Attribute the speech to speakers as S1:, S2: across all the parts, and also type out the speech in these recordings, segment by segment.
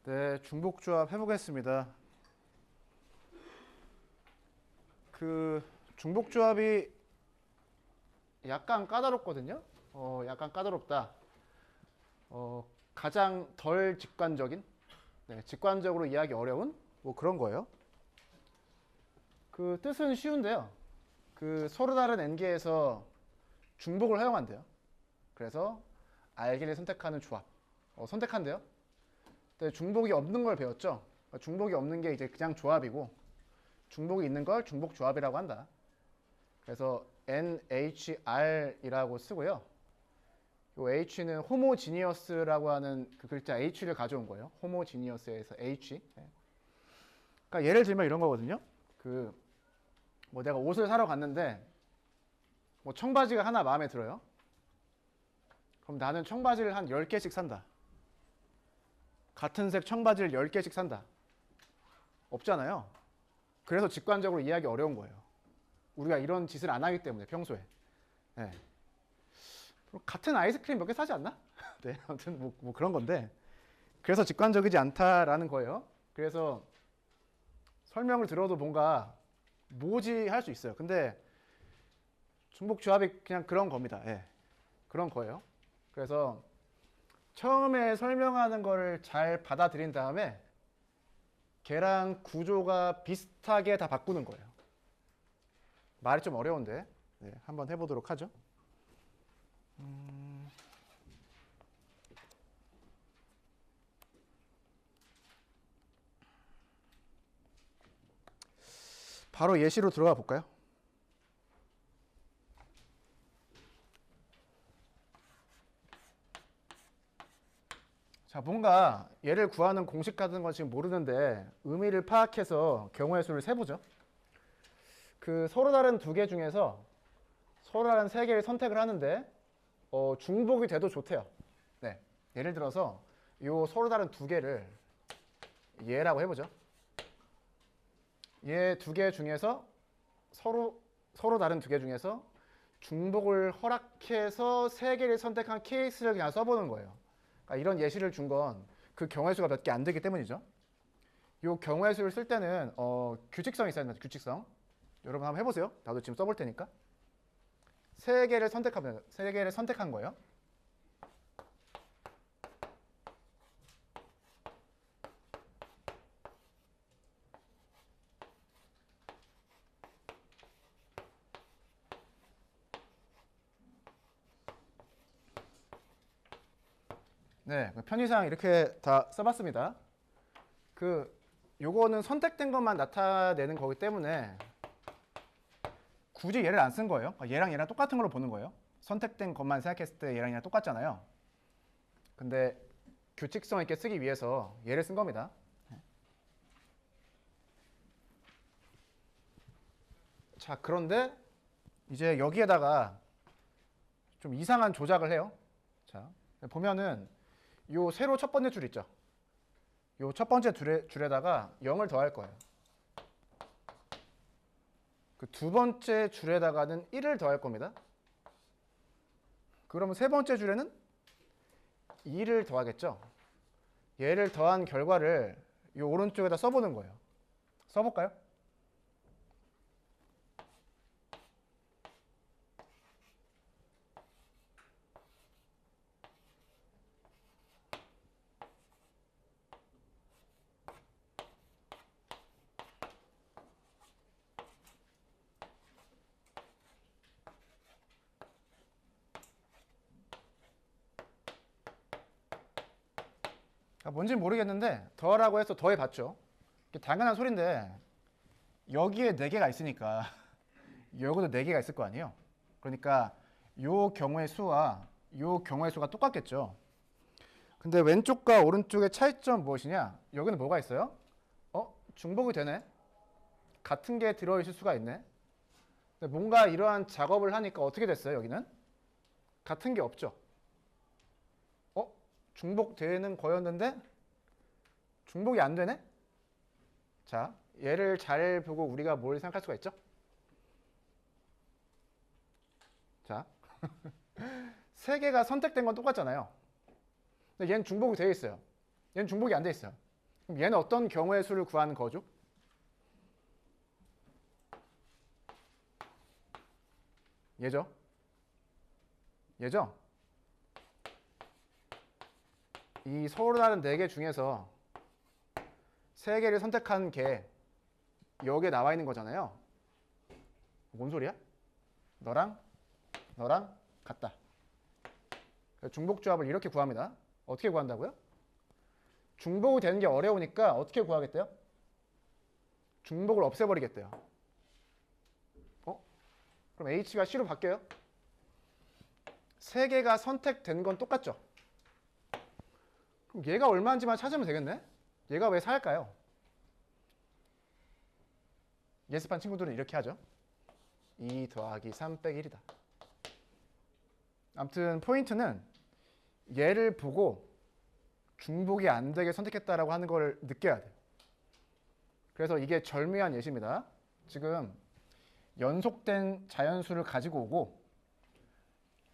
S1: 네, 중복조합 해보겠습니다. 중복조합이 약간 까다롭거든요. 약간 까다롭다. 가장 덜 직관적인, 직관적으로 이해하기 어려운 뭐 그런 거예요. 그 뜻은 쉬운데요. 서로 다른 n개에서 중복을 허용한대요. 그래서 알기를 선택하는 조합. 선택한대요. 근데 중복이 없는 걸 배웠죠. 중복이 없는 게 이제 그냥 조합이고, 중복이 있는 걸 중복 조합이라고 한다. 그래서 NHR이라고 쓰고요. 이 H는 호모지니어스라고 하는 그 글자 H를 가져온 거예요. 호모지니어스에서 H. 그러니까 예를 들면 이런 거거든요. 뭐 내가 옷을 사러 갔는데 뭐 청바지가 하나 마음에 들어요. 그럼 나는 청바지를 한 10개씩 산다. 같은 색 청바지를 10개씩 산다. 없잖아요. 그래서 직관적으로 이해하기 어려운 거예요. 우리가 이런 짓을 안 하기 때문에 평소에. 네. 같은 아이스크림 몇 개 사지 않나? 네, 아무튼 뭐 그런 건데. 그래서 직관적이지 않다라는 거예요. 그래서 설명을 들어도 뭔가 뭐지 할 수 있어요. 근데 중복 조합이 그냥 그런 겁니다. 예. 그런 거예요. 그래서 처음에 설명하는 거를 잘 받아들인 다음에 걔랑 구조가 비슷하게 다 바꾸는 거예요. 말이 좀 어려운데 한번 해보도록 하죠. 바로 예시로 들어가 볼까요? 자, 뭔가 얘를 구하는 공식 같은 건 지금 모르는데 의미를 파악해서 경우의 수를 세보죠. 서로 다른 두 개 중에서 서로 다른 세 개를 선택을 하는데 중복이 돼도 좋대요. 네, 예를 들어서 요 서로 다른 두 개를 얘라고 해보죠. 얘 두 개 중에서 서로 다른 두 개 중에서 중복을 허락해서 세 개를 선택한 케이스를 그냥 써보는 거예요. 그러니까 이런 예시를 준 건 그 경우의 수가 몇 개 안 되기 때문이죠. 이 경우의 수를 쓸 때는 규칙성이 있어야 됩니다. 규칙성. 여러분 한번 해보세요. 나도 지금 써볼 테니까. 세 개를 선택한 거예요. 네, 편의상 이렇게 다 써봤습니다. 요거는 선택된 것만 나타내는 거기 때문에 굳이 얘를 안 쓴 거예요. 얘랑 똑같은 걸로 보는 거예요. 선택된 것만 생각했을 때 얘랑 똑같잖아요. 근데 규칙성 있게 쓰기 위해서 얘를 쓴 겁니다. 자, 그런데 이제 여기에다가 좀 이상한 조작을 해요. 자, 보면은 요 세로 첫 번째 줄 있죠. 요 첫 번째 줄에다가 0을 더할 거예요. 두 번째 줄에다가는 1을 더할 겁니다. 그러면 세 번째 줄에는 2를 더하겠죠. 얘를 더한 결과를 이 오른쪽에다 써보는 거예요. 써볼까요? 뭔지 모르겠는데 더하라고 해서 더해봤죠. 당연한 소리인데 여기에 4개가 있으니까 여기도 4개가 있을 거 아니에요. 그러니까 요 경우의 수와 요 경우의 수가 똑같겠죠. 근데 왼쪽과 오른쪽의 차이점 무엇이냐? 여기는 뭐가 있어요? 중복이 되네. 같은 게 들어있을 수가 있네. 근데 뭔가 이러한 작업을 하니까 어떻게 됐어요? 여기는 같은 게 없죠. 중복되는 거였는데 중복이 안 되네? 자, 얘를 잘 보고 우리가 뭘 생각할 수가 있죠? 자, 세 개가 선택된 건 똑같잖아요. 근데 얘는 중복이 되어 있어요. 얘는 중복이 안 돼 있어요. 그럼 얘는 어떤 경우의 수를 구하는 거죠? 얘죠? 얘죠? 이 서로 다른 4개 중에서 3개를 선택한 게 여기에 나와 있는 거잖아요. 뭔 소리야? 너랑 같다. 중복 조합을 이렇게 구합니다. 어떻게 구한다고요? 중복이 되는 게 어려우니까 어떻게 구하겠대요? 중복을 없애버리겠대요. 그럼 H가 C로 바뀌어요? 3개가 선택된 건 똑같죠? 그럼 얘가 얼마인지만 찾으면 되겠네? 얘가 왜 4일까요? 예습한 친구들은 이렇게 하죠. 2 더하기 3 빼기 1이다. 아무튼 포인트는 얘를 보고 중복이 안 되게 선택했다라고 하는 걸 느껴야 돼요. 그래서 이게 절묘한 예시입니다. 지금 연속된 자연수를 가지고 오고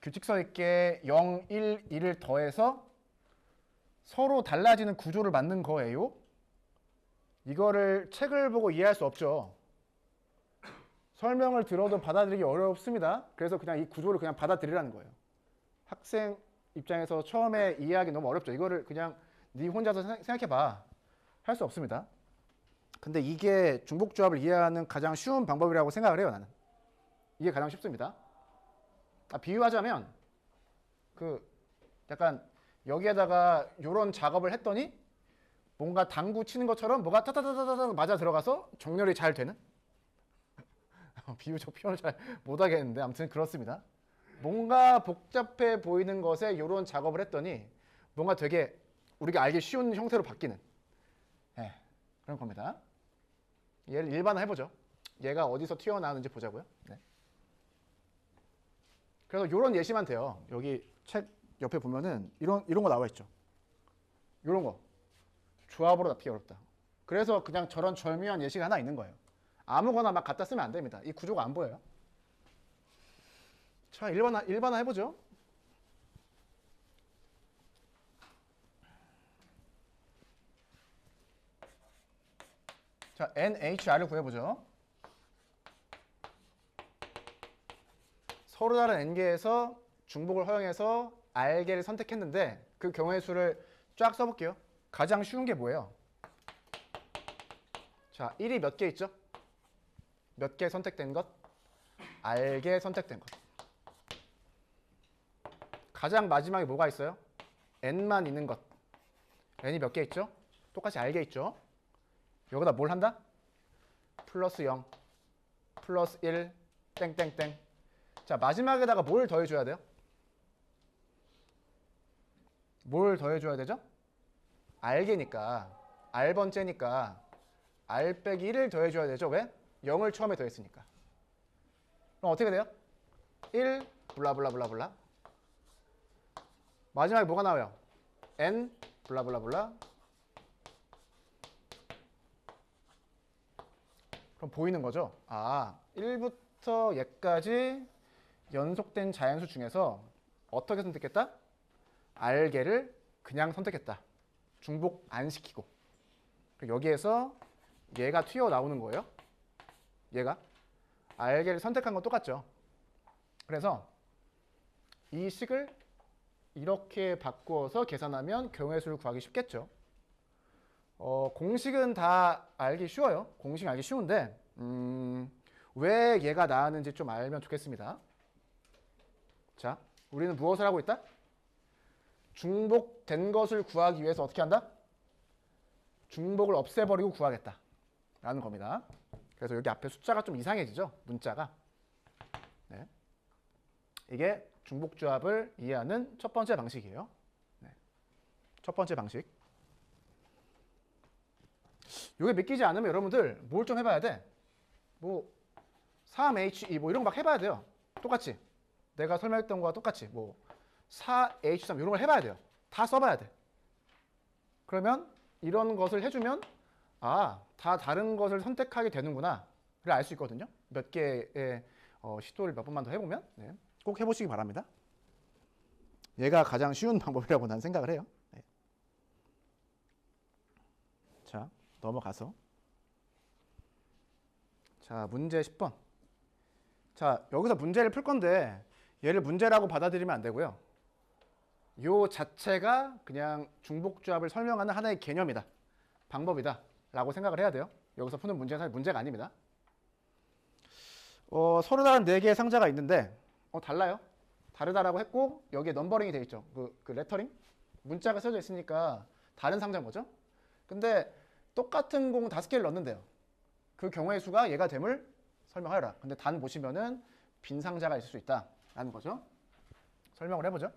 S1: 규칙서 있게 0, 1, 2를 더해서 서로 달라지는 구조를 만든 거예요. 이거를 책을 보고 이해할 수 없죠. 설명을 들어도 받아들이기 어렵습니다. 그래서 그냥 이 구조를 그냥 받아들이라는 거예요. 학생 입장에서 처음에 이해하기 너무 어렵죠. 이거를 그냥 네 혼자서 생각해봐. 할 수 없습니다. 근데 이게 중복조합을 이해하는 가장 쉬운 방법이라고 생각을 해요, 나는. 이게 가장 쉽습니다. 비유하자면 약간 여기에다가 이런 작업을 했더니 뭔가 당구 치는 것처럼 뭐가 타타타타타 맞아 들어가서 정렬이 잘 되는? 비유적 표현을 잘 못하겠는데 아무튼 그렇습니다. 뭔가 복잡해 보이는 것에 이런 작업을 했더니 뭔가 되게 우리가 알기 쉬운 형태로 바뀌는 그런 겁니다. 얘를 일반화 해보죠. 얘가 어디서 튀어나오는지 보자고요. 네. 그래서 이런 예시만 돼요. 여기 책 옆에 보면은 이런 거 나와 있죠. 이런 거 조합으로 납득이 어렵다. 그래서 그냥 저런 절묘한 예시가 하나 있는 거예요. 아무거나 막 갖다 쓰면 안 됩니다. 이 구조가 안 보여요. 자, 일반화 해보죠. 자, NHR을 구해보죠. 서로 다른 n개에서 중복을 허용해서 R개를 선택했는데 그 경우의 수를 쫙 써볼게요. 가장 쉬운 게 뭐예요? 자, 1이 몇 개 있죠? 몇 개 선택된 것? R개 선택된 것. 가장 마지막에 뭐가 있어요? n만 있는 것. n이 몇 개 있죠? 똑같이 R개 있죠? 여기다 뭘 한다? 플러스 0, 플러스 1, 땡땡땡. 자, 마지막에다가 뭘 더해줘야 돼요? 뭘 더해줘야 되죠? R개니까, R번째니까 R 빼기 1을 더해줘야 되죠? 왜? 0을 처음에 더했으니까. 그럼 어떻게 돼요? 1, 블라블라블라블라. 마지막에 뭐가 나와요? N, 블라블라블라. 그럼 보이는 거죠? 1부터 얘까지 연속된 자연수 중에서 어떻게 선택했다? R개를 그냥 선택했다. 중복 안 시키고. 여기에서 얘가 튀어나오는 거예요. 얘가. R개를 선택한 건 똑같죠. 그래서 이 식을 이렇게 바꾸어서 계산하면 경우의 수를 구하기 쉽겠죠. 공식은 다 알기 쉬워요. 공식 알기 쉬운데 왜 얘가 나왔는지 좀 알면 좋겠습니다. 자, 우리는 무엇을 하고 있다? 중복된 것을 구하기 위해서 어떻게 한다? 중복을 없애버리고 구하겠다 라는 겁니다. 그래서 여기 앞에 숫자가 좀 이상해지죠? 문자가. 네. 이게 중복조합을 이해하는 첫 번째 방식이에요. 네. 첫 번째 방식. 이게 믿기지 않으면 여러분들 뭘 좀 해봐야 돼. 3H2 이런 거 막 해봐야 돼요. 똑같이. 내가 설명했던 거와 똑같이 4H3 이런 걸 해봐야 돼요. 다 써봐야 돼. 그러면 이런 것을 해주면 다 다른 것을 선택하게 되는구나 를 알 수 있거든요. 몇 개의 시도를 몇 번만 더 해보면 꼭 해보시기 바랍니다. 얘가 가장 쉬운 방법이라고 난 생각을 해요. 넘어가서 자, 문제 10번. 자, 여기서 문제를 풀 건데 얘를 문제라고 받아들이면 안 되고요. 요 자체가 그냥 중복조합을 설명하는 하나의 개념이다. 방법이다. 라고 생각을 해야 돼요. 여기서 푸는 문제는 사실 문제가 아닙니다. 서로 다른 4개의 상자가 있는데 달라요. 다르다라고 했고 여기에 넘버링이 되어 있죠. 그 레터링? 문자가 써져 있으니까 다른 상자인 거죠. 근데 똑같은 공 5개를 넣는데요. 그 경우의 수가 얘가 됨을 설명하여라. 근데 단 보시면은 빈 상자가 있을 수 있다라는 거죠. 설명을 해보죠.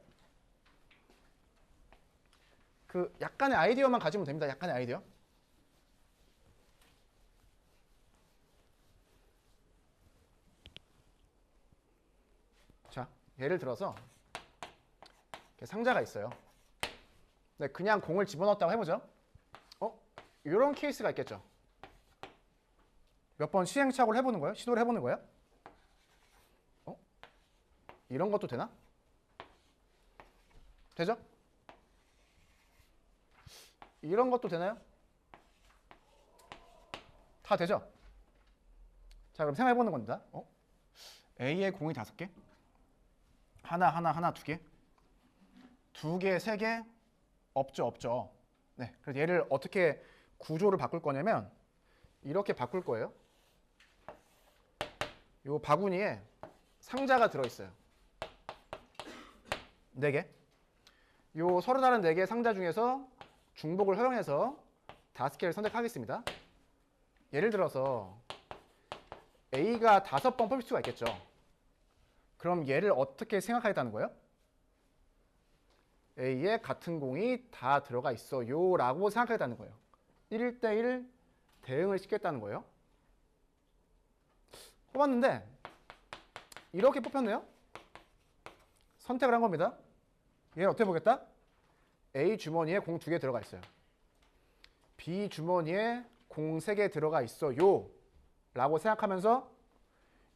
S1: 그 약간의 아이디어만 가지면 됩니다. 약간의 아이디어. 자, 예를 들어서 이렇게 상자가 있어요. 네, 그냥 공을 집어넣었다고 해보죠. 이런 케이스가 있겠죠. 몇 번 시행착오를 해보는 거예요? 시도를 해보는 거예요? 이런 것도 되나? 되죠? 이런 것도 되나요? 다 되죠? 자, 그럼 생각해보는 겁니다. A에 공이 5개, 하나, 2개, 2개, 3개, 없죠. 네, 그래서 얘를 어떻게 구조를 바꿀 거냐면 이렇게 바꿀 거예요. 요 바구니에 상자가 들어있어요. 4개. 요 서로 다른 4개의 상자 중에서 중복을 허용해서 5개를 선택하겠습니다. 예를 들어서 A가 5번 뽑힐 수가 있겠죠. 그럼 얘를 어떻게 생각하겠다는 거예요? A에 같은 공이 다 들어가 있어요 라고 생각하겠다는 거예요. 1대1 대응을 시켰다는 거예요. 뽑았는데 이렇게 뽑혔네요. 선택을 한 겁니다. 얘를 어떻게 보겠다? A 주머니에 공 2개 들어가 있어요. B 주머니에 공 3개 들어가 있어요 라고 생각하면서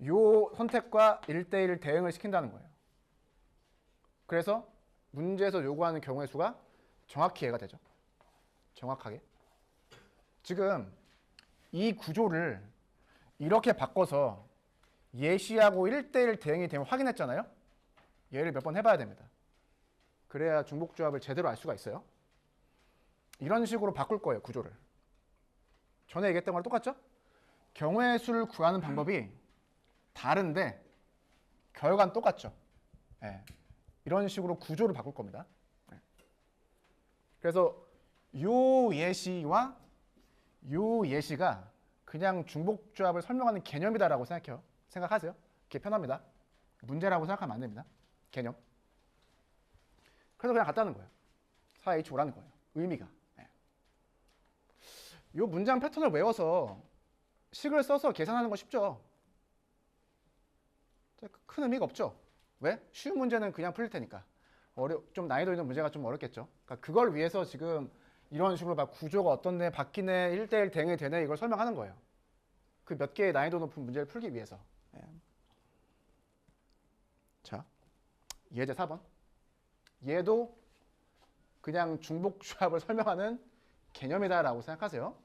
S1: 요 선택과 1대1 대응을 시킨다는 거예요. 그래서 문제에서 요구하는 경우의 수가 정확히 얘가 되죠. 정확하게. 지금 이 구조를 이렇게 바꿔서 예시하고 1대1 대응이 되면 확인했잖아요. 얘를 몇 번 해봐야 됩니다. 그래야 중복조합을 제대로 알 수가 있어요. 이런 식으로 바꿀 거예요, 구조를. 전에 얘기했던 거랑 똑같죠? 경우의 수를 구하는 방법이 다른데 결과는 똑같죠. 네. 이런 식으로 구조를 바꿀 겁니다. 네. 그래서 요 예시와 요 예시가 그냥 중복조합을 설명하는 개념이다라고 생각하세요. 그게 편합니다. 문제라고 생각하면 안 됩니다. 개념. 그래서 그냥 갖다는 거예요. 4H5라는 거예요. 의미가. 네. 요 문장 패턴을 외워서 식을 써서 계산하는 거 쉽죠. 큰 의미가 없죠. 왜? 쉬운 문제는 그냥 풀릴 테니까. 좀 난이도 있는 문제가 좀 어렵겠죠. 그러니까 그걸 위해서 지금 이런 식으로 막 구조가 어떤데 바뀌네, 1대1 대응이 되네 이걸 설명하는 거예요. 그 몇 개의 난이도 높은 문제를 풀기 위해서. 네. 자, 예제 4번. 얘도 그냥 중복조합을 설명하는 개념이다라고 생각하세요.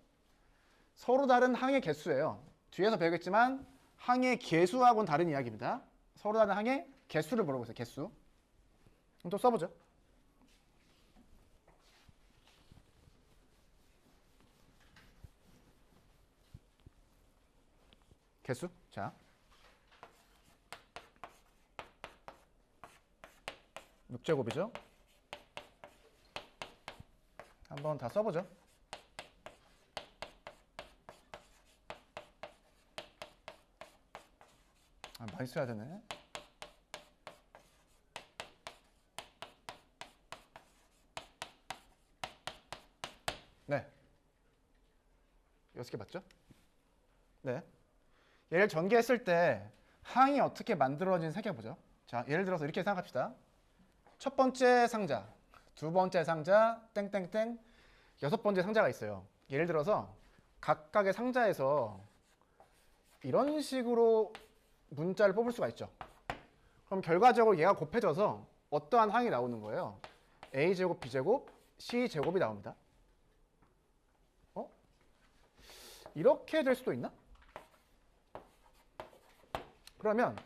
S1: 서로 다른 항의 개수예요. 뒤에서 배우겠지만 항의 개수하고는 다른 이야기입니다. 서로 다른 항의 개수를 물어보고 있어요. 개수. 그럼 또 써보죠. 개수. 자, 6제곱이죠. 한번 다 써보죠. 많이 써야 되네. 네. 6개 맞죠? 네. 얘를 전개했을 때 항이 어떻게 만들어진지 생각해보죠. 자, 예를 들어서 이렇게 생각합시다. 첫 번째 상자, 두 번째 상자, 땡땡땡, 6번째 상자가 있어요. 예를 들어서 각각의 상자에서 이런 식으로 문자를 뽑을 수가 있죠. 그럼 결과적으로 얘가 곱해져서 어떠한 항이 나오는 거예요? A제곱, B제곱, C제곱이 나옵니다. 이렇게 될 수도 있나? 그러면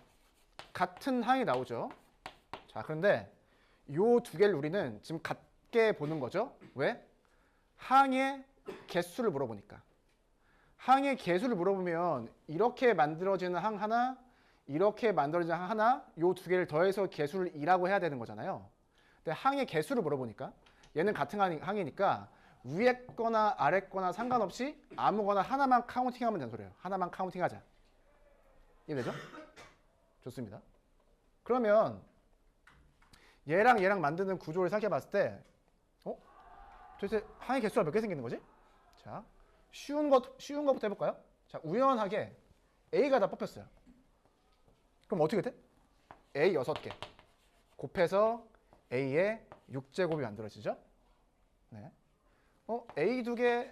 S1: 같은 항이 나오죠. 자, 그런데 요 두 개를 우리는 지금 같게 보는 거죠. 왜? 항의 개수를 물어보니까. 항의 개수를 물어보면 이렇게 만들어지는 항 하나, 이렇게 만들어지는 항 하나, 요 두 개를 더해서 개수를 2라고 해야 되는 거잖아요. 근데 항의 개수를 물어보니까 얘는 같은 항이니까 위에 거나 아래 거나 상관없이 아무거나 하나만 카운팅하면 되는 소리예요. 하나만 카운팅하자. 이해되죠? 좋습니다. 그러면 얘랑 얘랑 만드는 구조를 생각해 봤을 때 도대체 항의 개수가 몇 개 생기는 거지? 자, 쉬운 것부터 해볼까요? 자, 우연하게 A가 다 뽑혔어요. 그럼 어떻게 돼? A 6개 곱해서 A의 6제곱이 만들어지죠? 네. A 2개,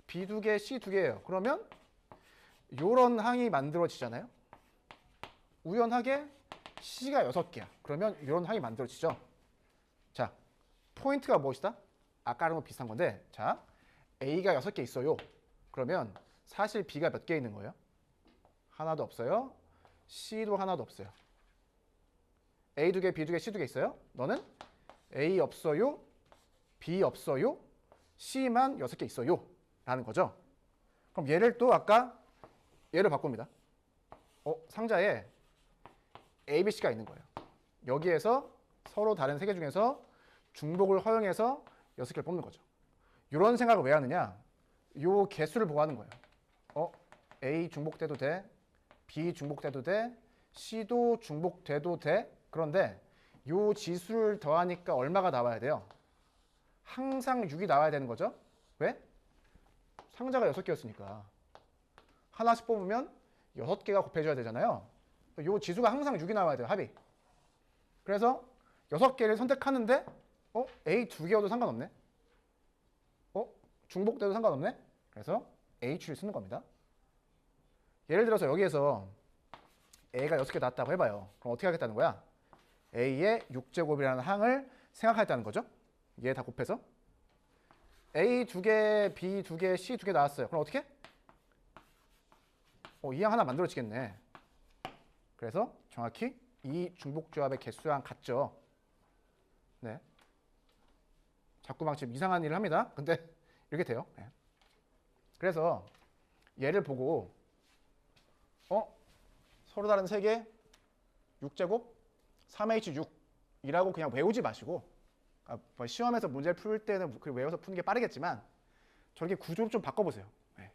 S1: B 2개, C 2개예요. 그러면 요런 항이 만들어지잖아요. 우연하게 C가 6개야. 그러면 이런 항이 만들어지죠. 자, 포인트가 무엇이다? 아까랑 비슷한 건데, 자, A가 6개 있어요. 그러면 사실 B가 몇 개 있는 거예요? 하나도 없어요. C도 하나도 없어요. A 2개, B 2개, C 2개 있어요? 너는 A 없어요, B 없어요, C만 6개 있어요. 라는 거죠. 그럼 얘를 또 아까 얘를 바꿉니다. 상자에 A, B, C가 있는 거예요. 여기에서 서로 다른 세 개 중에서 중복을 허용해서 6개를 뽑는 거죠. 이런 생각을 왜 하느냐? 요 개수를 보고 하는 거예요. A 중복돼도 돼, B 중복돼도 돼, C도 중복돼도 돼. 그런데 요 지수를 더하니까 얼마가 나와야 돼요? 항상 6이 나와야 되는 거죠. 왜? 상자가 6개였으니까. 하나씩 뽑으면 6개가 곱해줘야 되잖아요. 요 지수가 항상 6이 나와야 돼요. 합이. 그래서 6개를 선택하는데 A 2개여도 상관없네. 중복돼도 상관없네. 그래서 H를 쓰는 겁니다. 예를 들어서 여기에서 A가 6개 나왔다고 해봐요. 그럼 어떻게 하겠다는 거야? A의 6제곱이라는 항을 생각하겠다는 거죠. 얘 다 곱해서 A 2개, B 2개, C 2개 나왔어요. 그럼 어떻게? 이 항 하나 만들어지겠네. 그래서 정확히 이 중복조합의 개수랑 같죠. 네. 자꾸 막 지금 이상한 일을 합니다. 근데 이렇게 돼요. 네. 그래서 얘를 보고 서로 다른 3개 6제곱 3H6이라고 그냥 외우지 마시고 시험에서 문제를 풀 때는 외워서 푸는 게 빠르겠지만 저렇게 구조를 좀 바꿔보세요. 네.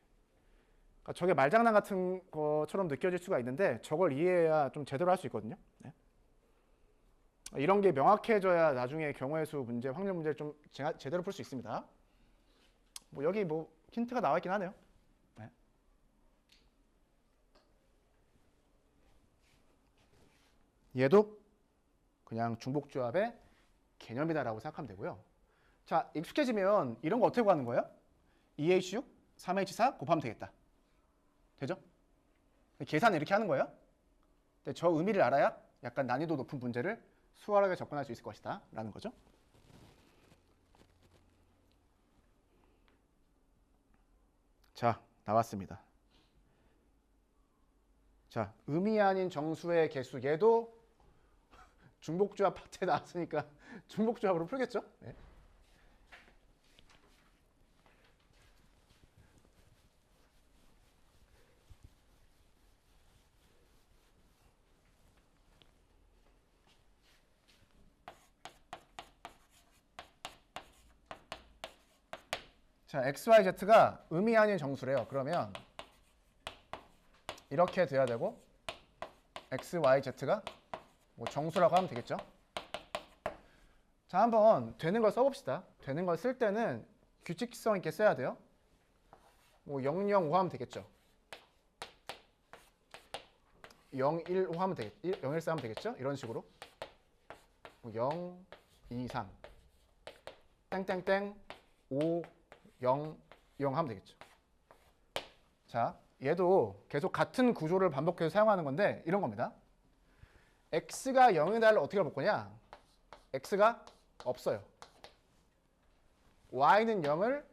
S1: 그러니까 저게 말장난 같은 것처럼 느껴질 수가 있는데 저걸 이해해야 좀 제대로 할 수 있거든요. 네. 이런 게 명확해져야 나중에 경우의 수 문제, 확률 문제를 좀 제대로 풀 수 있습니다. 여기 힌트가 나와 있긴 하네요. 네. 얘도 그냥 중복조합의 개념이다라고 생각하면 되고요. 자, 익숙해지면 이런 거 어떻게 구하는 거예요? 2H6, 3H4 곱하면 되겠다. 되죠? 계산을 이렇게 하는 거예요. 근데 저 의미를 알아야 약간 난이도 높은 문제를 수월하게 접근할 수 있을 것이다 라는 거죠. 자, 나왔습니다. 자, 의미 아닌 정수의 개수, 얘도 중복조합 파트에 나왔으니까 중복조합으로 풀겠죠. 네. 자, XYZ가 의미 아닌 정수래요. 그러면 이렇게 돼야 되고 XYZ가 정수라고 하면 되겠죠. 자, 한번 되는 걸 써봅시다. 되는 걸 쓸 때는 규칙성 있게 써야 돼요. 005 하면 되겠죠. 015 하면 되겠죠. 014 하면 되겠죠. 이런 식으로 0, 2, 3 땡땡땡 5, 0, 0 하면 되겠죠. 자, 얘도 계속 같은 구조를 반복해서 사용하는 건데 이런 겁니다. x가 0이 달를 어떻게 볼 거냐? x가 없어요. y는 0을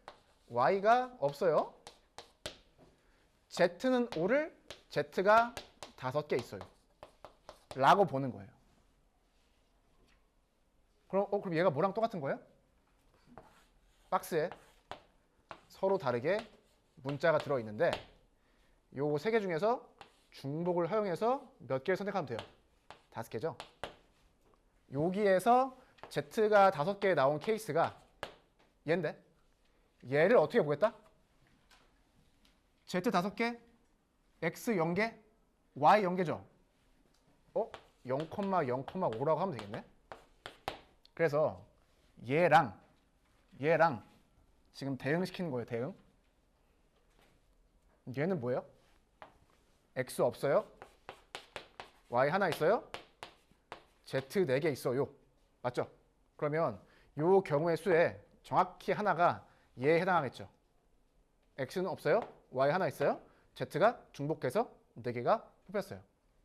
S1: y가 없어요. Z는 5를 Z가 5개 있어요. 라고 보는 거예요. 그럼 얘가 뭐랑 똑같은 거예요? 박스에 서로 다르게 문자가 들어있는데 요거 3개 중에서 중복을 허용해서 몇 개를 선택하면 돼요? 5개죠. 여기에서 Z가 5개 나온 케이스가 얘인데 얘를 어떻게 보겠다? Z 5개, X 0개, Y 0개죠. 0,0,5라고 하면 되겠네. 그래서 얘랑 지금 대응시키는 거예요. 대응. 얘는 뭐예요? X 없어요? Y 하나 있어요? Z 4개 있어요. 맞죠? 그러면 요 경우의 수에 정확히 하나가 얘에 해당하겠죠. X는 없어요? Y 하나 있어요? Z가 중복해서 4개가 뽑혔어요.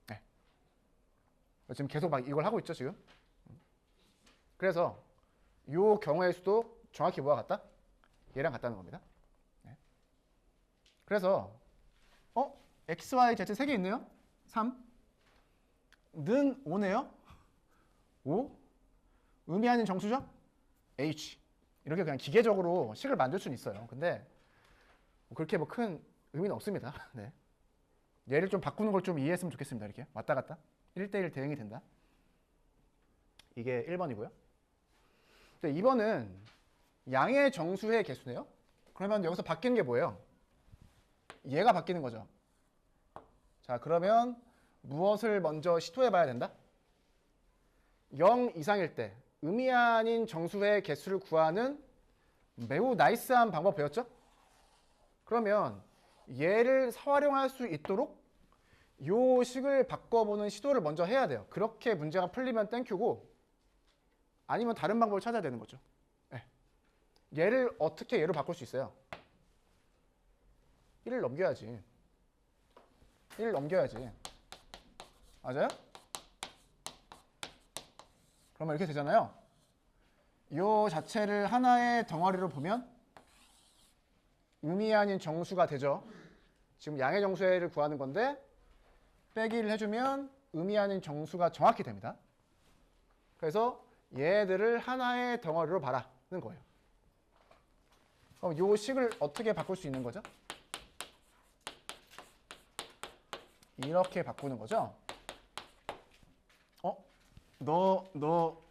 S1: 네. 지금 계속 막 이걸 하고 있죠, 지금. 그래서 요 경우의 수도 정확히 뭐와 같다? 얘랑 같다는 겁니다. 네. 그래서 X, Y, Z 3개 있네요. 3. 는 5네요. 5. 의미하는 정수죠? H. 이렇게 그냥 기계적으로 식을 만들 수는 있어요. 근데 그렇게 뭐 큰 의미는 없습니다. 네. 얘를 좀 바꾸는 걸 좀 이해했으면 좋겠습니다. 이렇게 왔다 갔다 1대1 대응이 된다. 이게 1번이고요. 2번은 양의 정수의 개수네요. 그러면 여기서 바뀌는 게 뭐예요? 얘가 바뀌는 거죠. 자, 그러면 무엇을 먼저 시도해 봐야 된다? 0 이상일 때 의미 아닌 정수의 개수를 구하는 매우 나이스한 방법 배웠죠? 그러면 얘를 활용할 수 있도록 요 식을 바꿔보는 시도를 먼저 해야 돼요. 그렇게 문제가 풀리면 땡큐고 아니면 다른 방법을 찾아야 되는 거죠. 네. 얘를 어떻게 얘로 바꿀 수 있어요? 1을 넘겨야지. 1을 넘겨야지. 맞아요? 그러면 이렇게 되잖아요. 요 자체를 하나의 덩어리로 보면 의미 아닌 정수가 되죠. 지금 양의 정수를 구하는 건데 빼기를 해주면 의미 아닌 정수가 정확히 됩니다. 그래서 얘들을 하나의 덩어리로 봐라는 거예요. 그럼 요 식을 어떻게 바꿀 수 있는 거죠? 이렇게 바꾸는 거죠.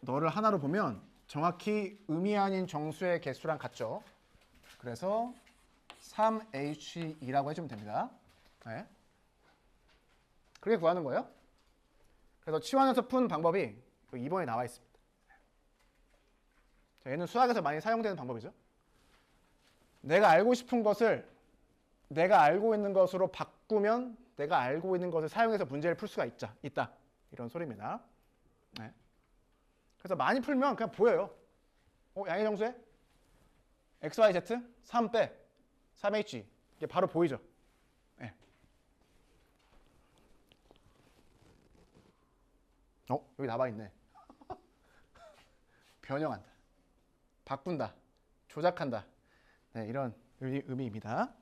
S1: 너를 하나로 보면 정확히 의미 아닌 정수의 개수랑 같죠. 그래서 3H2라고 해주면 됩니다. 네. 그렇게 구하는 거예요. 그래서 치환해서 푼 방법이 2번에 나와 있습니다. 자, 얘는 수학에서 많이 사용되는 방법이죠. 내가 알고 싶은 것을 내가 알고 있는 것으로 바꾸면 내가 알고 있는 것을 사용해서 문제를 풀 수가 있다. 이런 소리입니다. 네. 그래서 많이 풀면 그냥 보여요. 양의 정수에 x, y, z 3 빼 3h 이게 바로 보이죠. 네. 여기 나와 있네. 변형한다, 바꾼다, 조작한다. 네, 이런 의미입니다.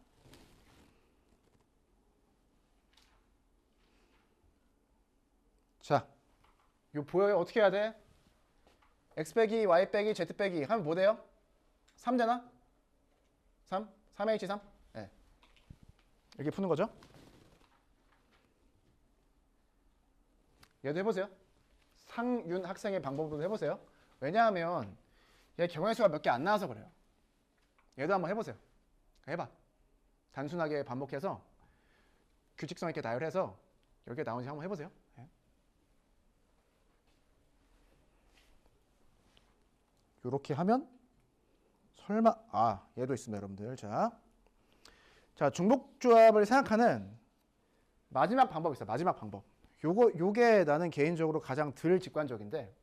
S1: 자, 이거 보여요? 어떻게 해야 돼? x 빼기 y 빼기 z 빼기 하면 뭐 돼요? 3 되나? 3? 3h3? 네. 이렇게 푸는 거죠. 얘도 해보세요. 상윤 학생의 방법으로 해보세요. 왜냐하면 얘 경우의 수가 몇 개 안 나와서 그래요. 얘도 한번 해보세요. 해봐. 단순하게 반복해서 규칙성 있게 나열해서 10개 나오는지 한번 해보세요. 네. 이렇게 하면 설마 얘도 있습니다, 여러분들. 자, 중복조합을 생각하는 마지막 방법이 있어요. 마지막 방법. 요게 나는 개인적으로 가장 덜 직관적인데,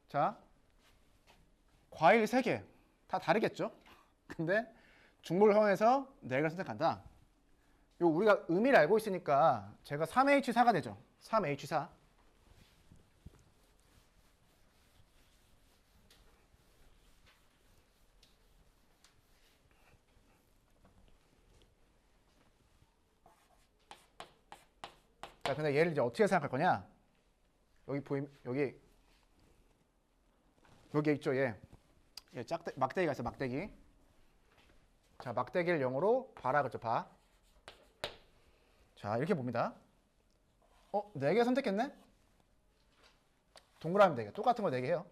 S1: 자, 과일 3개 다 다르겠죠? 근데 중복을 활용해서 4개를 선택한다. 요 우리가 의미를 알고 있으니까 제가 3H4가 되죠. 3H4. 자, 근데 얘를 이제 어떻게 생각할 거냐? 여기 있죠, 얘. 막대기가 있어, 막대기. 자, 막대기를 0으로 봐라, 그렇죠, 봐. 자, 이렇게 봅니다. 4개 선택했네? 동그라미 4개. 똑같은 거 4개 해요.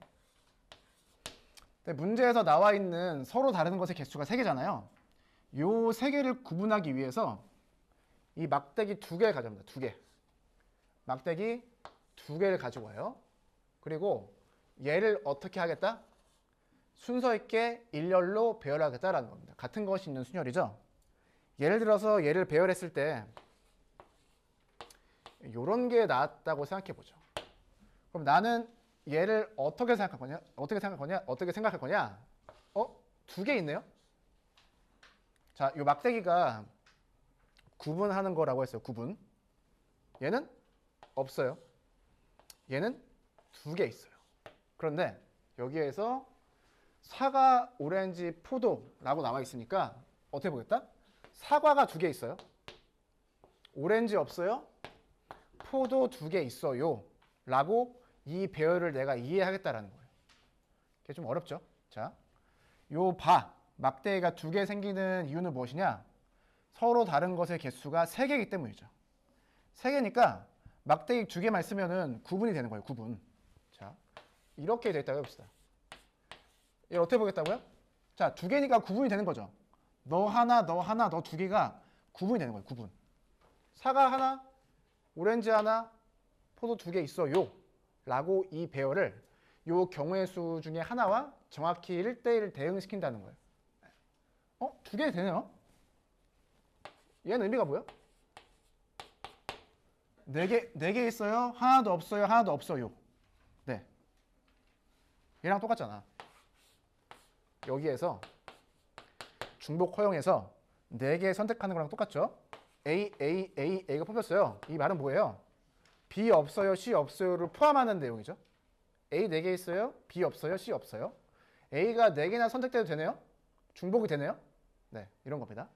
S1: 근데 문제에서 나와 있는 서로 다른 것의 개수가 3개잖아요. 요 3개를 구분하기 위해서 이 막대기 2개를 가져옵니다. 2개. 막대기 2개를 가지고 와요. 그리고 얘를 어떻게 하겠다? 순서 있게 일렬로 배열하겠다라는 겁니다. 같은 것이 있는 순열이죠. 예를 들어서 얘를 배열했을 때 이런 게 나왔다고 생각해 보죠. 그럼 나는 얘를 어떻게 생각할 거냐? 어떻게 생각할 거냐? 2개 있네요. 자, 이 막대기가 구분하는 거라고 했어요. 구분. 얘는 없어요. 얘는 2개 있어요. 그런데 여기에서 사과, 오렌지, 포도라고 나와 있으니까 어떻게 보겠다? 사과가 2개 있어요. 오렌지 없어요. 포도 2개 있어요. 라고 이 배열을 내가 이해하겠다라는 거예요. 이게 좀 어렵죠? 자, 요 막대기가 2개 생기는 이유는 무엇이냐? 서로 다른 것의 개수가 3개이기 때문이죠. 3개니까 막대기 2개만 쓰면은 구분이 되는 거예요. 구분. 자, 이렇게 되어 있다고 해봅시다. 이걸 어떻게 보겠다고요? 자, 2개니까 구분이 되는 거죠. 너 하나, 너 2개가 구분이 되는 거예요. 구분. 사과 하나, 오렌지 하나, 포도 2개 있어요. 라고 이 배열을 요 경우의 수 중에 하나와 정확히 1대1 대응시킨다는 거예요. 2개 되네요. 얘는 의미가 뭐야? 4개 있어요. 하나도 없어요. 하나도 없어요. 네. 얘랑 똑같잖아. 여기에서 중복 허용해서 4개 선택하는 거랑 똑같죠? A가 뽑혔어요. 이 말은 뭐예요? B 없어요, C 없어요를 포함하는 내용이죠. A 4개 있어요, B 없어요, C 없어요. A가 4개나 선택돼도 되네요? 중복이 되네요? 네, 이런 겁니다.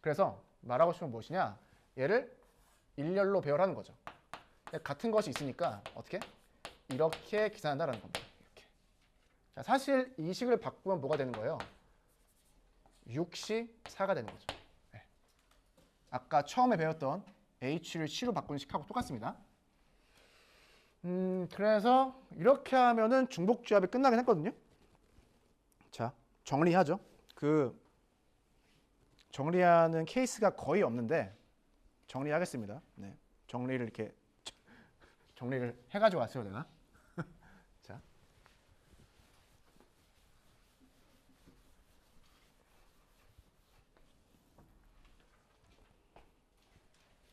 S1: 그래서 말하고 싶은 건 무엇이냐? 얘를 일렬로 배열하는 거죠. 같은 것이 있으니까 어떻게? 이렇게 계산한다는 겁니다. 이렇게. 자, 사실 이 식을 바꾸면 뭐가 되는 거예요? 6시 4가 되는 거죠. 네. 아까 처음에 배웠던 H를 C로 바꾸는 식하고 똑같습니다. 그래서 이렇게 하면은 중복조합이 끝나긴 했거든요. 자, 정리하죠. 정리하는 케이스가 거의 없는데 정리하겠습니다. 네, 정리를 해가지고 왔어요, 내가.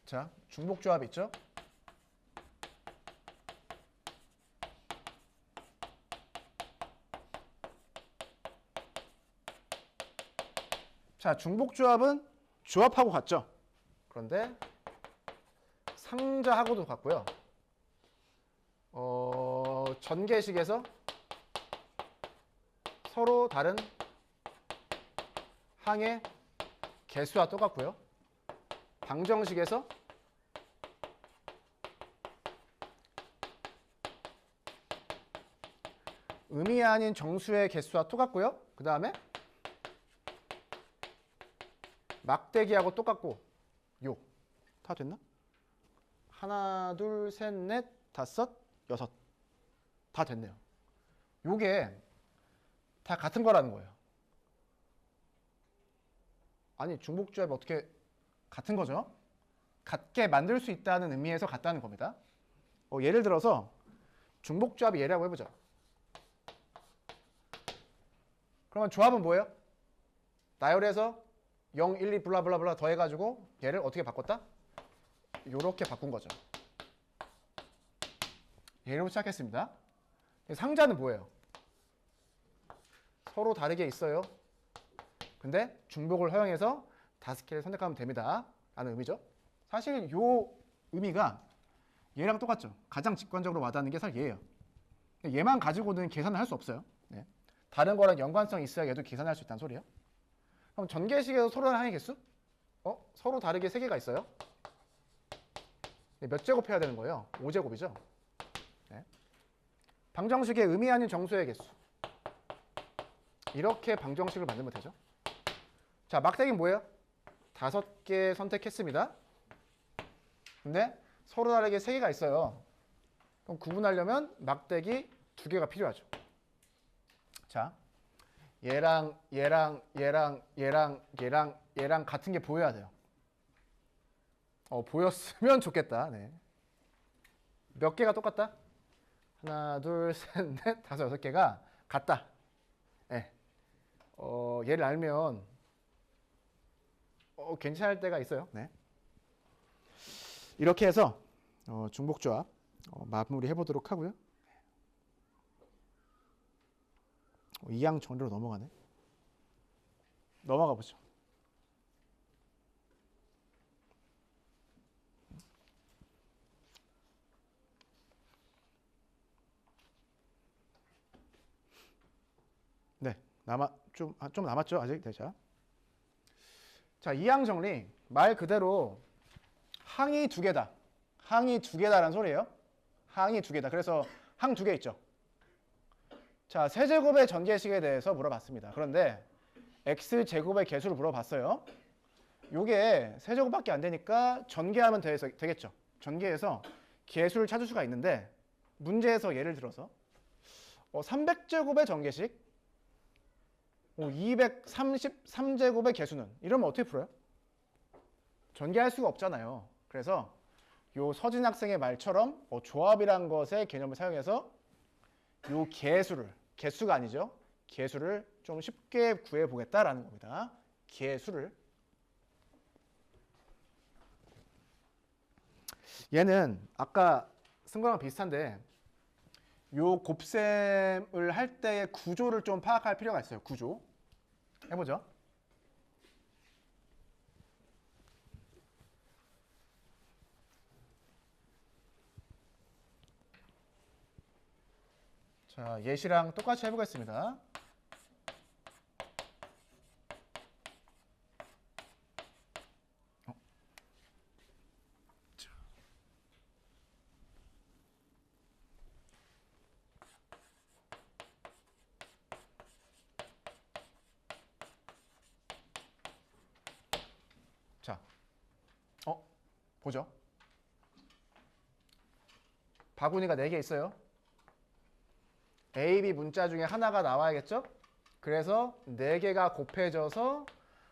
S1: 자, 중복조합 있죠? 자, 중복조합은 조합하고 같죠? 그런데 상자하고도 같고요. 전개식에서 서로 다른 항의 개수와 똑같고요. 방정식에서 의미 아닌 정수의 개수와 똑같고요. 그 다음에 막대기하고 똑같고 다 됐나? 하나, 둘, 셋, 넷, 다섯, 여섯 다 됐네요. 요게 다 같은 거라는 거예요. 아니, 중복조합이 어떻게 같은 거죠? 같게 만들 수 있다는 의미에서 같다는 겁니다. 예를 들어서 중복조합이 얘라고 해보죠. 그러면 조합은 뭐예요? 나열해서 0, 1, 2 블라블라블라 더해가지고 얘를 어떻게 바꿨다? 요렇게 바꾼 거죠. 얘로 시작했습니다. 상자는 뭐예요? 서로 다르게 있어요. 근데 중복을 허용해서 5개를 선택하면 됩니다. 라는 의미죠. 사실 요 의미가 얘랑 똑같죠. 가장 직관적으로 와닿는 게 사실 얘예요. 얘만 가지고는 계산을 할 수 없어요. 네. 다른 거랑 연관성이 있어야 얘도 계산할 수 있다는 소리예요. 그럼 전개식에서 서로 다른 항의 개수? 서로 다르게 3개가 있어요. 몇 제곱 해야 되는 거예요? 5제곱이죠. 네. 방정식의 의미 아닌 정수의 개수. 이렇게 방정식을 만들면 되죠. 자, 막대기는 뭐예요? 5개 선택했습니다. 근데 서로 다르게 3개가 있어요. 그럼 구분하려면 막대기 2개가 필요하죠. 자, 얘랑 같은 게 보여야 돼요. 보였으면 좋겠다. 네. 몇 개가 똑같다? 하나, 둘, 셋, 넷, 다섯, 6개가 같다. 네. 얘를 알면 괜찮을 때가 있어요. 네. 이렇게 해서 중복조합 마무리 해보도록 하고요. 이항 정리로 넘어가네. 넘어가 보죠. 네, 좀 남았죠 아직. 네, 자, 이항 정리 말 그대로 항이 2개다. 항이 2개다라는 소리예요. 항이 2개다. 그래서 항 2개 있죠. 자, 세제곱의 전개식에 대해서 물어봤습니다. 그런데 x제곱의 개수를 물어봤어요. 요게 세제곱밖에 안 되니까 전개하면 되겠죠. 전개해서 개수를 찾을 수가 있는데 문제에서 예를 들어서 300제곱의 전개식 233제곱의 개수는 이러면 어떻게 풀어요? 전개할 수가 없잖아요. 그래서 요 서진 학생의 말처럼 조합이란 것의 개념을 사용해서 요 개수가 아니죠. 개수를 좀 쉽게 구해보겠다라는 겁니다. 개수를. 얘는 아까 쓴 거랑 비슷한데 요 곱셈을 할 때의 구조를 좀 파악할 필요가 있어요. 구조. 해보죠. 자, 예시랑 똑같이 해보겠습니다. 자, 보죠. 바구니가 4개 있어요. A, B 문자 중에 하나가 나와야겠죠? 그래서 4개가 곱해져서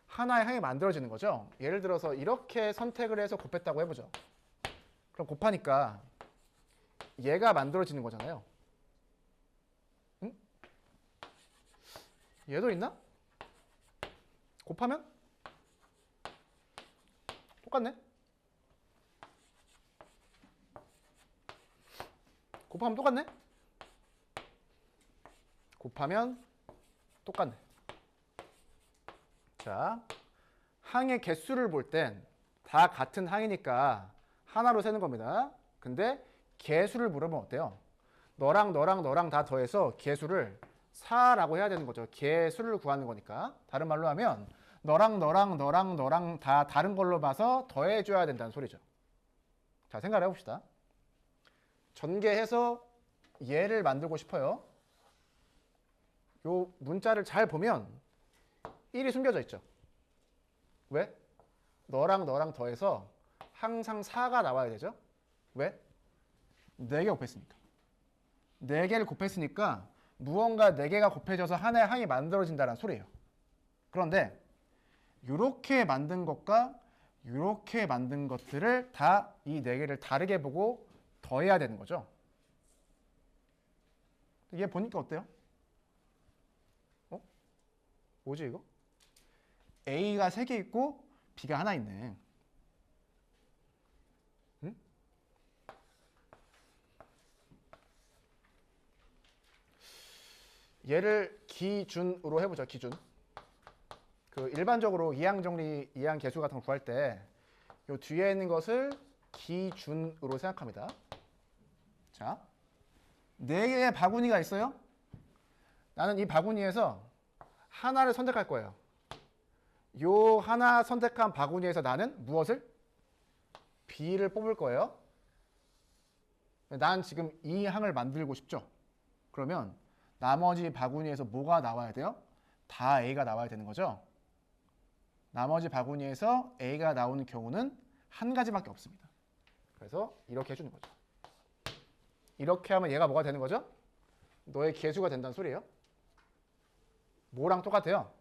S1: 하나의 항이 만들어지는 거죠. 예를 들어서 이렇게 선택을 해서 곱했다고 해보죠. 그럼 곱하니까 얘가 만들어지는 거잖아요. 응? 얘도 있나? 곱하면? 똑같네? 곱하면 똑같네? 곱하면 똑같네. 자, 항의 개수를 볼 땐 다 같은 항이니까 하나로 세는 겁니다. 근데 개수를 물으면 어때요? 너랑 다 더해서 개수를 4라고 해야 되는 거죠. 개수를 구하는 거니까. 다른 말로 하면 너랑 다 다른 걸로 봐서 더해줘야 된다는 소리죠. 자, 생각을 해봅시다. 전개해서 얘를 만들고 싶어요. 요 문자를 잘 보면 1이 숨겨져 있죠. 왜? 너랑 더해서 항상 4가 나와야 되죠. 왜? 4개 곱했으니까. 4개를 곱했으니까 무언가 4개가 곱해져서 하나의 항이 만들어진다는 소리예요. 그런데 이렇게 만든 것과 이렇게 만든 것들을 다 이 4개를 다르게 보고 더해야 되는 거죠. 얘 보니까 어때요? 뭐지 이거? A가 3개 있고 B가 하나 있네. 응? 얘를 기준으로 해보죠. 기준. 그 일반적으로 이항 정리, 이항 개수 같은 거 구할 때 요 뒤에 있는 것을 기준으로 생각합니다. 자, 4개의 바구니가 있어요. 나는 이 바구니에서 하나를 선택할 거예요. 요 하나 선택한 바구니에서 나는 무엇을? B를 뽑을 거예요. 난 지금 이 항을 만들고 싶죠. 그러면 나머지 바구니에서 뭐가 나와야 돼요? 다 A가 나와야 되는 거죠. 나머지 바구니에서 A가 나오는 경우는 한 가지밖에 없습니다. 그래서 이렇게 해주는 거죠. 이렇게 하면 얘가 뭐가 되는 거죠? 너의 개수가 된다는 소리예요. 뭐랑 똑같아요?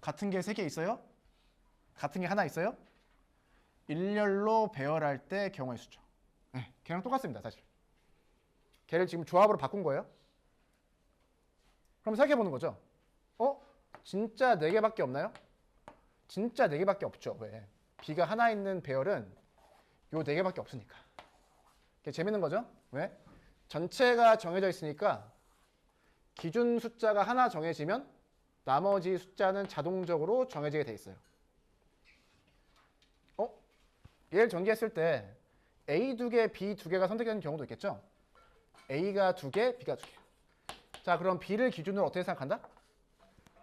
S1: 같은 게 3개 있어요? 같은 게 하나 있어요? 일렬로 배열할 때 경우의 수죠. 네, 걔랑 똑같습니다, 사실. 걔를 지금 조합으로 바꾼 거예요. 그럼 생각해 보는 거죠. 진짜 4개밖에 없나요? 진짜 4개밖에 없죠. 왜? B가 하나 있는 배열은 요 4개밖에 없으니까. 이게 재밌는 거죠? 왜? 전체가 정해져 있으니까 기준 숫자가 하나 정해지면 나머지 숫자는 자동적으로 정해지게 돼 있어요. 얘를 전개했을 때 A 2개, B 2개가 선택되는 경우도 있겠죠? A가 2개, B가 2개. 자, 그럼 B를 기준으로 어떻게 생각한다?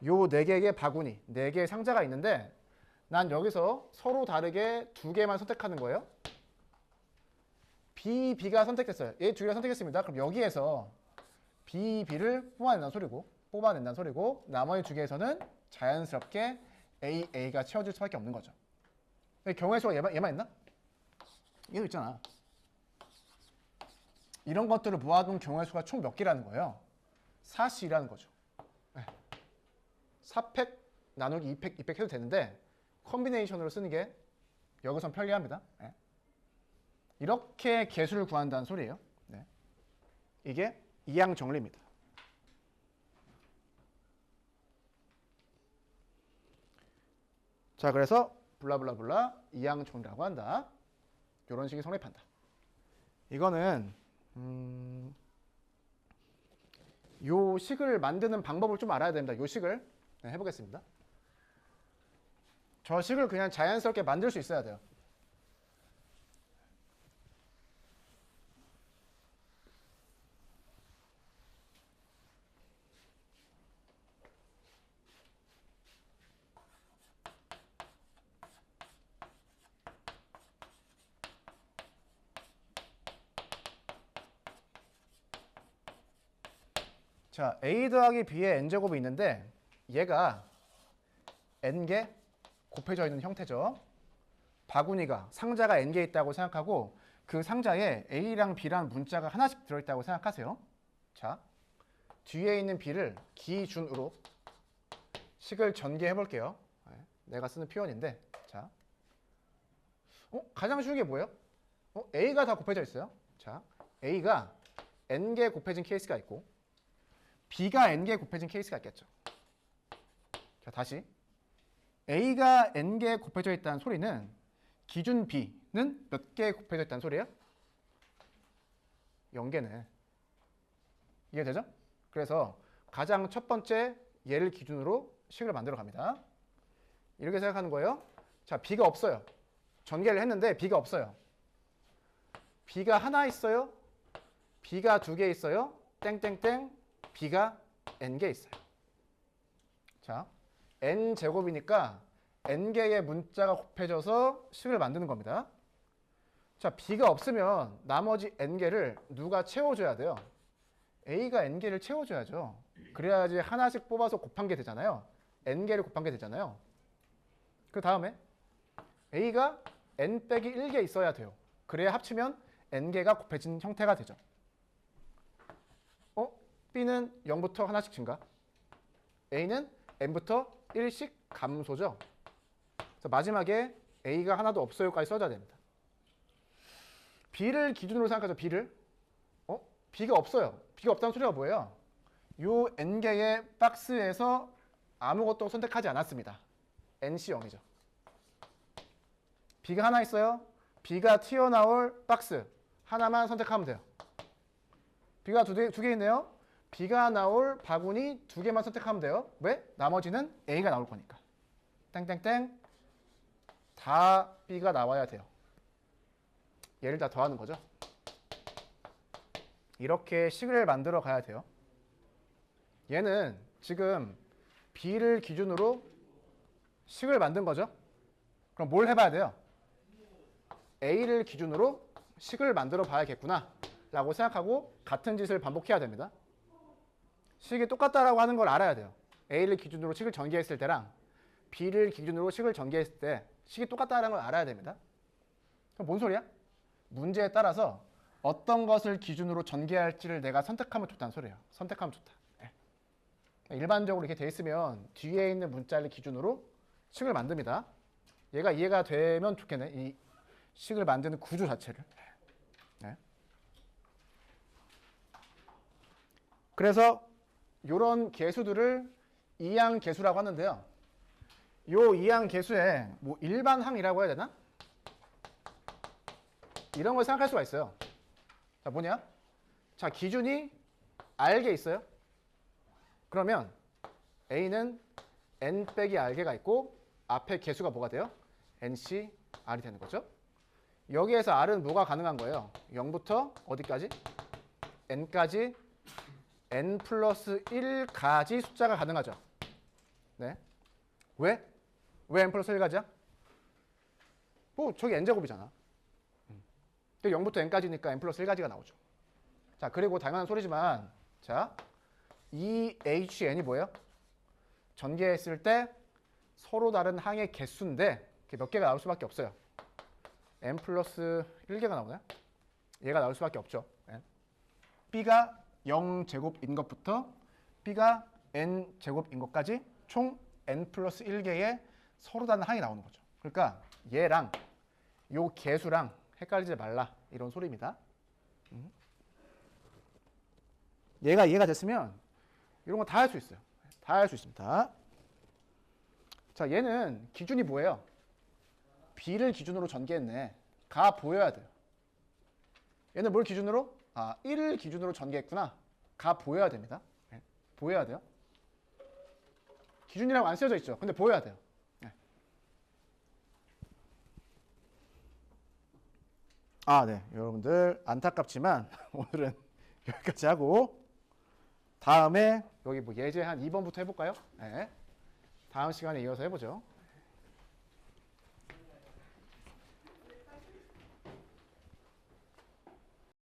S1: 요 4개의 바구니, 4개의 상자가 있는데 난 여기서 서로 다르게 2개만 선택하는 거예요. B, B가 선택됐어요. 얘 2개가 선택했습니다. 그럼 여기에서 B, B를 뽑아낸다는 소리고 나머지 2개에서는 자연스럽게 A, A가 채워질 수밖에 없는 거죠. 경우의 수가 얘만 있나? 얘도 있잖아. 이런 것들을 모아둔 경우의 수가 총 몇 개라는 거예요? 4C라는 거죠. 4팩 나누기 2팩 해도 되는데 컴비네이션으로 쓰는 게 여기선 편리합니다. 이렇게 개수를 구한다는 소리예요. 이게 이항 정리입니다. 자, 그래서 블라블라블라 이항 정리라고 한다. 이런 식의 성립한다. 이거는 요 식을 만드는 방법을 좀 알아야 됩니다. 요 식을 해보겠습니다. 저 식을 그냥 자연스럽게 만들 수 있어야 돼요. 자, A 더하기 B의 N제곱이 있는데 얘가 N개 곱해져 있는 형태죠. 바구니가, 상자가 N개 있다고 생각하고 그 상자에 A랑 B랑 문자가 하나씩 들어있다고 생각하세요. 자, 뒤에 있는 B를 기준으로 식을 전개해 볼게요. 내가 쓰는 표현인데, 자, 가장 쉬운 게 뭐예요? A가 다 곱해져 있어요. 자, A가 N개 곱해진 케이스가 있고 B가 N개 곱해진 케이스가 있겠죠. 자, 다시 A가 N개 곱해져 있다는 소리는 기준 B는 몇 개 곱해져 있다는 소리예요? 0개네. 이해되죠? 그래서 가장 첫 번째 얘를 기준으로 식을 만들어 갑니다. 이렇게 생각하는 거예요. 자, B가 없어요. 전개를 했는데 B가 없어요. B가 하나 있어요? B가 2개 있어요? 땡땡땡 B가 N개 있어요. 자, N제곱이니까 N개의 문자가 곱해져서 식을 만드는 겁니다. 자, B가 없으면 나머지 N개를 누가 채워줘야 돼요? A가 N개를 채워줘야죠. 그래야지 하나씩 뽑아서 곱한 게 되잖아요. N개를 곱한 게 되잖아요. 그 다음에 A가 N 빼기 1개 있어야 돼요. 그래야 합치면 N개가 곱해진 형태가 되죠. B는 0부터 하나씩 증가, A는 N부터 1씩 감소죠. 그래서 마지막에 A가 하나도 없어요까지 써줘야 됩니다. B를 기준으로 생각하죠. B를. B가 없어요. B가 없다는 소리가 뭐예요? 요 N개의 박스에서 아무것도 선택하지 않았습니다. NC 0이죠. B가 하나 있어요. B가 튀어나올 박스 하나만 선택하면 돼요. B가 두 개 있네요. B가 나올 바구니 2개만 선택하면 돼요. 왜? 나머지는 A가 나올 거니까. 땡땡땡 다 B가 나와야 돼요. 얘를 다 더하는 거죠. 이렇게 식을 만들어 가야 돼요. 얘는 지금 B를 기준으로 식을 만든 거죠. 그럼 뭘 해봐야 돼요? A를 기준으로 식을 만들어 봐야겠구나 라고 생각하고 같은 짓을 반복해야 됩니다. 식이 똑같다라고 하는 걸 알아야 돼요. A를 기준으로 식을 전개했을 때랑 B를 기준으로 식을 전개했을 때 식이 똑같다는 걸 알아야 됩니다. 그럼 뭔 소리야? 문제에 따라서 어떤 것을 기준으로 전개할지를 내가 선택하면 좋다는 소리예요. 선택하면 좋다. 네. 일반적으로 이렇게 돼 있으면 뒤에 있는 문자를 기준으로 식을 만듭니다. 얘가 이해가 되면 좋겠네. 이 식을 만드는 구조 자체를. 네. 그래서 이런 계수들을 이항계수라고 하는데요. 요 이항계수에 뭐 일반항이라고 해야 되나? 이런 걸 생각할 수가 있어요. 자, 뭐냐? 자, 기준이 R개 있어요. 그러면 A는 N 빼기 R개가 있고 앞에 개수가 뭐가 돼요? NC R이 되는 거죠. 여기에서 R은 뭐가 가능한 거예요? 0부터 어디까지? N까지 N 플러스 1가지 숫자가 가능하죠. 네. 왜? 왜 N 플러스 1가지야? 뭐 저기 N제곱이잖아. 0부터 N까지니까 N 플러스 1가지가 나오죠. 자, 그리고 당연한 소리지만 자, 이 HN이 뭐예요? 전개했을 때 서로 다른 항의 개수인데 몇 개가 나올 수밖에 없어요. N 플러스 1개가 나오나요? 얘가 나올 수밖에 없죠. B가 0제곱인 것부터 B가 N제곱인 것까지 총 N 플러스 1개의 서로 다른 항이 나오는 거죠. 그러니까 얘랑 요 개수랑 헷갈리지 말라 이런 소리입니다. 얘가 이해가 됐으면 이런 거 다 할 수 있어요. 다 할 수 있습니다. 자, 얘는 기준이 뭐예요? B를 기준으로 전개했네. 가 보여야 돼요. 얘는 뭘 기준으로? 1을 기준으로 전개했구나. 가 보여야 됩니다. 네. 보여야 돼요. 기준이라고 안 쓰여져 있죠. 근데 보여야 돼요. 네. 네. 여러분들 안타깝지만 오늘은 여기까지 하고 다음에 여기 뭐 예제 한 2번부터 해볼까요? 네. 다음 시간에 이어서 해보죠.